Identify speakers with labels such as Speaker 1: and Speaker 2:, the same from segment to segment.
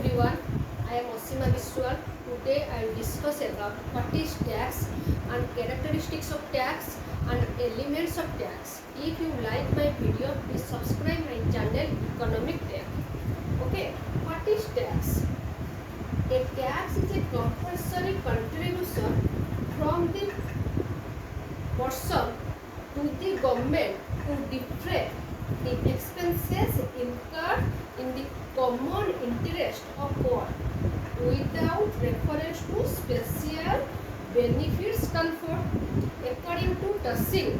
Speaker 1: everyone, I am Osima Biswal. Today I will discuss about what is tax and characteristics of tax and elements of tax. If you like my video, please subscribe my channel Economic Tech. Okay, what is tax? A tax is a compulsory contribution from the person to the government to defray the expenses incurred in the common interest of all without reference to special benefits conferred. According to Tussing,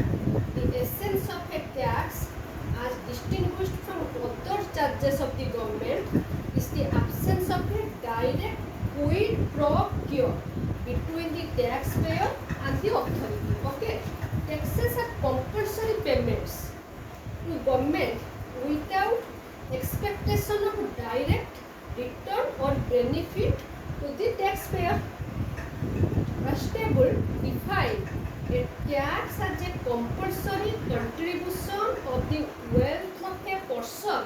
Speaker 1: the essence of a tax as distinguished from other charges of the government is the absence of a direct quid pro quo between the taxpayer and the authority. Okay, taxes are compulsory payments to government without expectation of direct return or benefit to the taxpayer. Trustable defined a tax as a compulsory contribution of the wealth of a person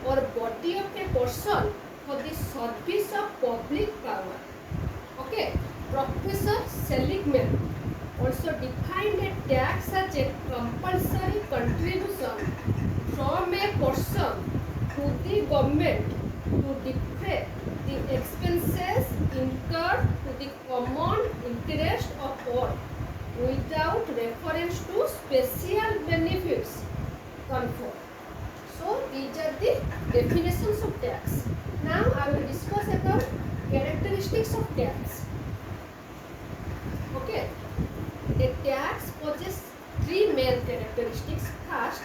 Speaker 1: or body of a person for the service of public power. Okay, Professor Seligman also defined a tax as a compulsory contribution from a person to the government to defray the expenses incurred to the common interest of all without reference to special benefits conferred. So these are the definitions of tax. Now I will discuss about characteristics of tax. Okay, a tax possesses three main characteristics. First,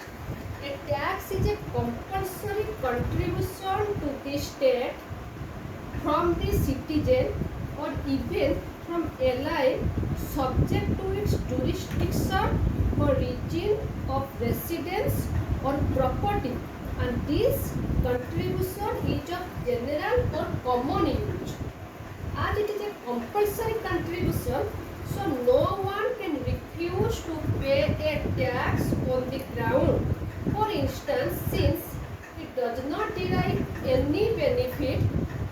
Speaker 1: a tax is a compulsory contribution to the state from the citizen or even from ally subject to its jurisdiction or region of residence or property, and this contribution is of general or common use. As it is a compulsory contribution, so no one can refuse to pay a tax on the ground. For instance, since it does not derive any benefit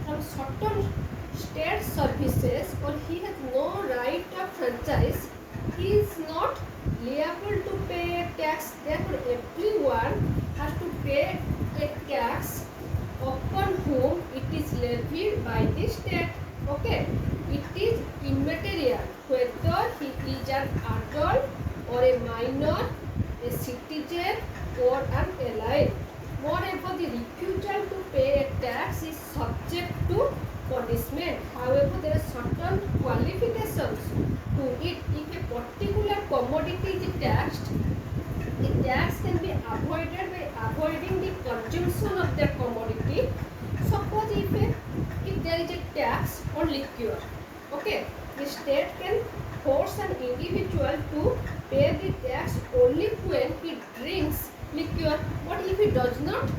Speaker 1: from certain state services or he has no right of franchise, he is not liable to pay a tax. Therefore, everyone has to pay a tax upon whom it is levied by the state. Okay, it is immaterial whether he is an adult or a minor, a citizen or an ally. Moreover, the refusal to pay a tax is subject to punishment. However, there are certain qualifications to it. If a particular commodity is taxed, the tax can be avoided by avoiding the consumption of that commodity. Suppose if there is a tax on liquor, okay, the state can force an individual to pay the tax only when he drinks liquor. But if he does not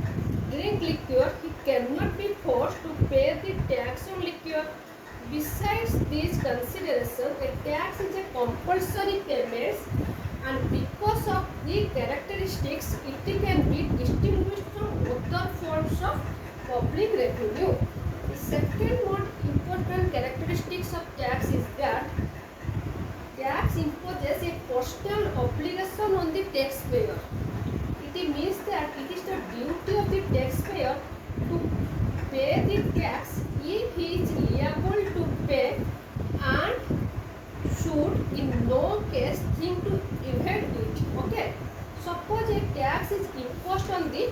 Speaker 1: drink liquor, he cannot be forced to pay the tax on liquor. Besides these considerations, a tax is a compulsory payment, and because of the characteristics, it can be distinguished from other forms of public revenue. The second most important characteristics of tax is that tax imposes a personal obligation on the taxpayer. It means that it is the duty of the taxpayer to pay the tax if he is liable to pay and should in no case think to evade it. Okay, suppose a tax is imposed on the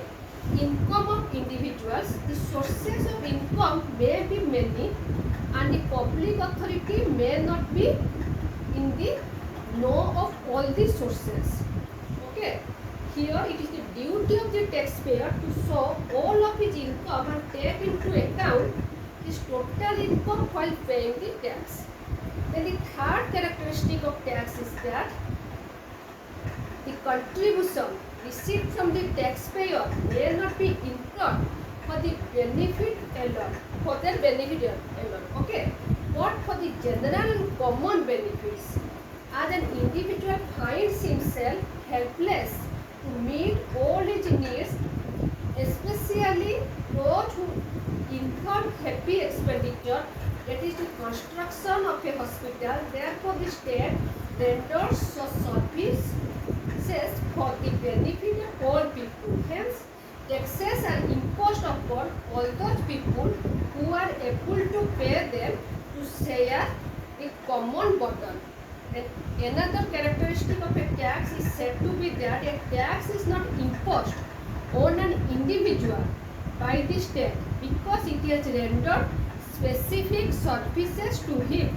Speaker 1: income of individuals. The sources of income may be many and the public authority may not be in the know of all the sources. Okay, here it is the duty of the taxpayer to show all of his income and take into account his total income while paying the tax. Then the third characteristic of tax is that the contribution received from the taxpayer may not be incurred for the benefit alone, for their benefit alone, okay, but for the general and common benefits. As an individual finds himself helpless to meet all his needs, especially those who incur heavy expenditure, that is the construction of a hospital. Therefore, the state renders such services for the benefit of all people. Hence, taxes are imposed upon all those people who are able to pay them to share the common burden. And another characteristic of a tax is said to be that a tax is not imposed on an individual by the state because it has rendered specific services to him,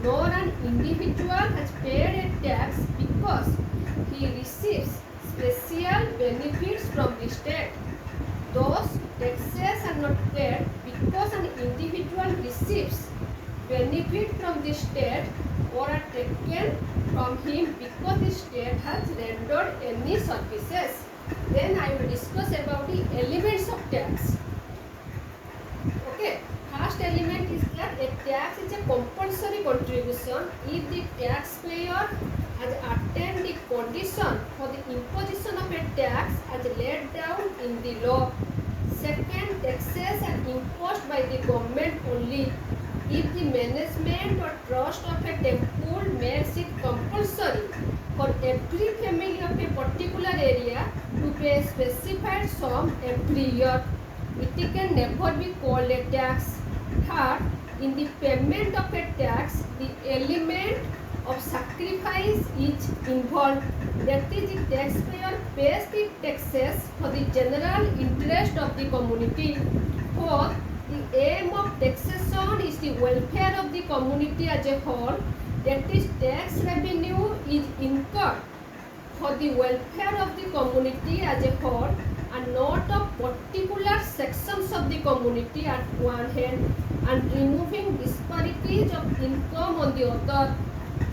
Speaker 1: nor an individual has paid a tax because he receives special benefits from the state. Those taxes are not paid because an individual receives benefit from the state or are taken from him because the state has rendered any services. Then I will discuss about the elements of tax. Okay, first element is that a tax is a compulsory contribution if the taxpayer has attained the condition for the imposition of a tax as laid down in the law. Second, taxes are imposed by the government only if the management or trust of a temple makes it compulsory for every family of a particular area to pay a specified sum every year. It can never be called a tax. Third, in the payment of a tax, the element of sacrifice is involved. That is, the taxpayer pays the taxes for the general interest of the community. Fourth, the aim of taxation is the welfare of the community as a whole. That is, tax revenue is incurred for the welfare of the community as a whole and not of particular sections of the community at one hand, and removing disparities of income on the other.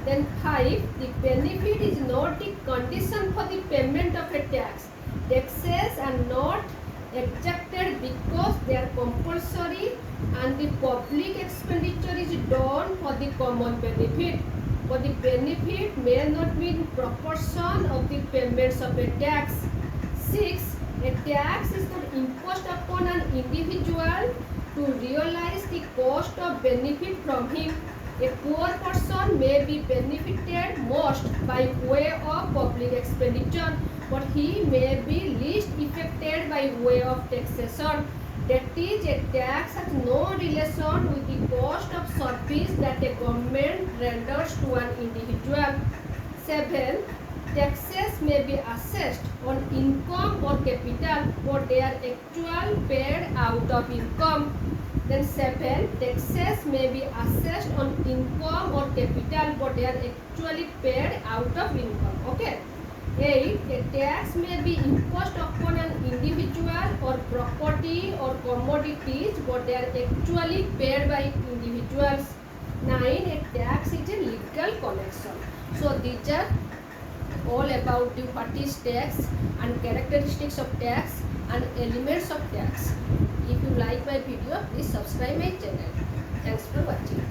Speaker 1: Then 5, the benefit is not the condition for the payment of a tax. Taxes are not exacted because they are compulsory and the public expenditure is done for the common benefit. But the benefit may not be in proportion of the payments of a tax. 6, a tax is not imposed upon an individual to realize the cost of benefit from him. A poor person may be benefited most by way of public expenditure, but he may be least affected by way of taxation. That is, a tax has no relation with the cost of service that a government renders to an individual. 7. Taxes may be assessed on income or capital, but they are actually paid out of income. Then 7, taxes may be assessed on income or capital, but they are actually paid out of income. Okay. 8, a tax may be imposed upon an individual or property or commodities, but they are actually paid by individuals. 9, a tax is a legal collection. So these are all about the what is tax and characteristics of tax and elements of tax. If you like my video, please subscribe my channel. Thanks for watching.